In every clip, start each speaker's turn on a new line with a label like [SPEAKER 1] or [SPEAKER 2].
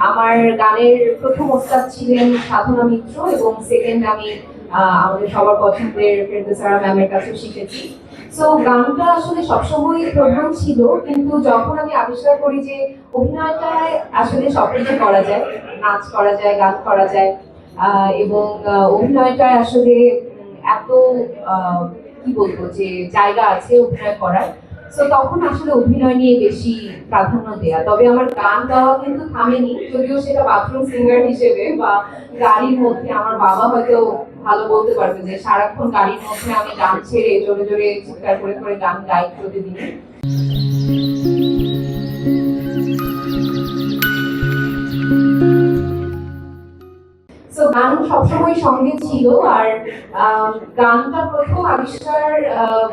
[SPEAKER 1] আমার গানের প্রথম ওস্তাদ ছিলেন সাধনা মিত্র এবং সেকেন্ড আমি আমাদের সবার পছন্দের ফেরদৌসা ম্যামের কাছেও শিখেছি। সো গানটা আসলে সবসময় প্রধান ছিল, কিন্তু যখন আমি আবিষ্কার করি যে অভিনয়টায় আসলে সবকিছু করা যায়, নাচ করা যায়, গান করা যায়, এবং অভিনয়টায় আসলে এত কি বলবো যে জায়গা আছে অভিনয় করার, তো তখন আসলে অভিনয় নিয়ে বেশি প্রাধান্য দেয়া। তবে আমার গান গাওয়া কিন্তু থামেনি, যদিও সেটা বাথরুম সিঙ্গার হিসেবে বা গাড়ির মধ্যে। আমার বাবা হয়তো ভালো বলতে পারবে যে সারাক্ষণ গাড়ির মধ্যে আমি গান ছেড়ে জোরে জোরে চিৎকার করে করে গান গাই প্রতিদিন। তো গান সবসময় সঙ্গে ছিল। আর গানটা প্রথম আবিষ্কার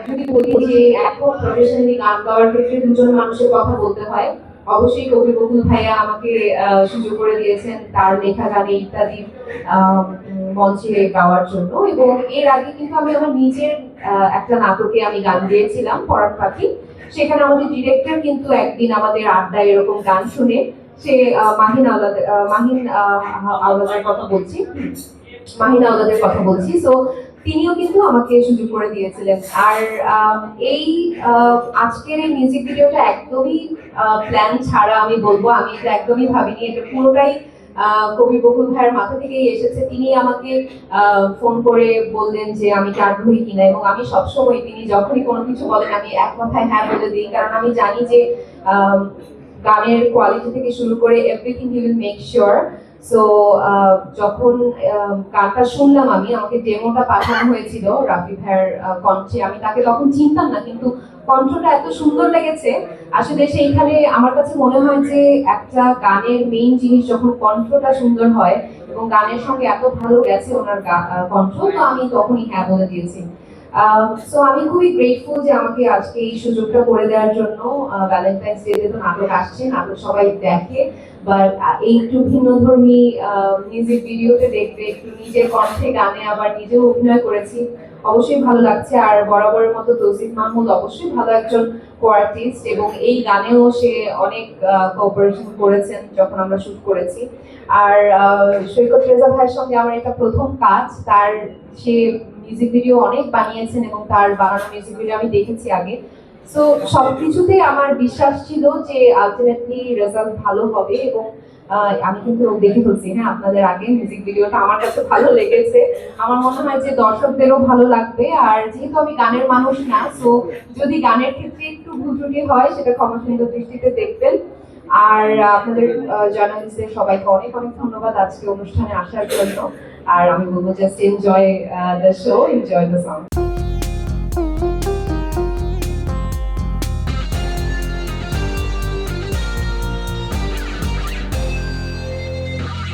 [SPEAKER 1] যদি বলি যে এখন প্রফেশনালি গান গাওয়ার ক্ষেত্রে দুজন মানুষের কথা বলতে হয়। অবশ্যই কবি বকুল ভাইয়া আমাকে সুযোগ করে দিয়েছেন তার লেখা গানে ইত্যাদি মঞ্চে গাওয়ার জন্য, এবং এর আগে কিন্তু আমি আমার নিজের একটা নাটকে আমি গান গেয়েছিলাম পরাণ পাখি। সেখানে আমাদের ডিরেক্টর কিন্তু একদিন আমাদের আড্ডায় এরকম গান শুনে সে মাহিন আওলাদের কথা বলছি মাহিন আওলাদের কথা বলছি। সো তিনিও কিন্তু আমাকে সুযোগ করে দিয়েছিলেন। আর এই আজকের এই মিউজিক ভিডিওটা একদমই প্ল্যান ছাড়া আমি বলবো, আমি এটা একদমই ভাবিনি, এটা পুরোটাই কবি বকুল ভাইয়ের মাথা থেকেই এসেছে। তিনি আমাকে ফোন করে বললেন যে আমি কি আগ্রহী কিনা, এবং আমি সবসময় তিনি যখনই কোনো কিছু বলেন আমি এক কথায় হ্যাঁ বলে দিই, কারণ আমি জানি যে গানের কোয়ালিটি থেকে শুরু করে everything he will make sure. So যখন গানটা শুনলাম, আমাকে ডেমোটা পাঠানো হয়েছিল রাফি ভাইয়ের কণ্ঠে, আমি তাকে তখন চিনতাম না, কিন্তু কণ্ঠটা এত সুন্দর লেগেছে। আসলে সেইখানে আমার কাছে মনে হয় যে একটা গানের মেইন জিনিস যখন কণ্ঠটা সুন্দর হয় এবং গানের সঙ্গে এত ভালো গেছে ওনার কণ্ঠ, তো আমি তখনই হ্যাঁ বলে দিয়েছি। সো আমি খুবই গ্রেটফুল যে আমাকে আজকে এই সুযোগটা করে দেওয়ার জন্য। ভ্যালেন্টাইন্স ডে তো নাটক আসছে, নাটক সবাই দেখে, বাট এই একটু ভিন্নধর্মী মিউজিক ভিডিওতে দেখবে, একটু নিজের কণ্ঠে গানে আবার নিজেও অভিনয় করেছি, অবশ্যই ভালো লাগছে। আর বরাবরের মতো তৌসিফ মাহমুদ অবশ্যই ভালো একজন কো-আর্টিস্ট, এবং এই গানেও সে অনেক কোঅপারেশন করেছেন যখন আমরা শুট করেছি। আর সৈকত রেজা ভাইয়ের সঙ্গে আমার এটা প্রথম কাজ। তার সে মিউজিক ভিডিও অনেক বানিয়েছেন এবং তার বানানো মিউজিক ভিডিও আমি দেখেছি আগে। সো সবকিছুতে আমার বিশ্বাস ছিল যে আলটিমেটলি রেজাল্ট ভালো হবে, এবং আমি কিন্তু দেখে ফেলছি হ্যাঁ আপনাদের আগে মিউজিক ভিডিওটা আমার কাছে ভালো লেগেছে। আমার মনে হয় যে দর্শকদেরও ভালো লাগবে। আর যেহেতু আমি গানের মানুষ না, সো যদি গানের ক্ষেত্রে একটু ভুল ত্রুটি হয় সেটা ক্ষমাসুন্দর দৃষ্টিতে দেখবেন। আর আপনাদের জার্নালিস্টদের সবাইকে অনেক অনেক ধন্যবাদ আজকে অনুষ্ঠানে আসার জন্য। আর আমি বলবো just enjoy the show, enjoy the song.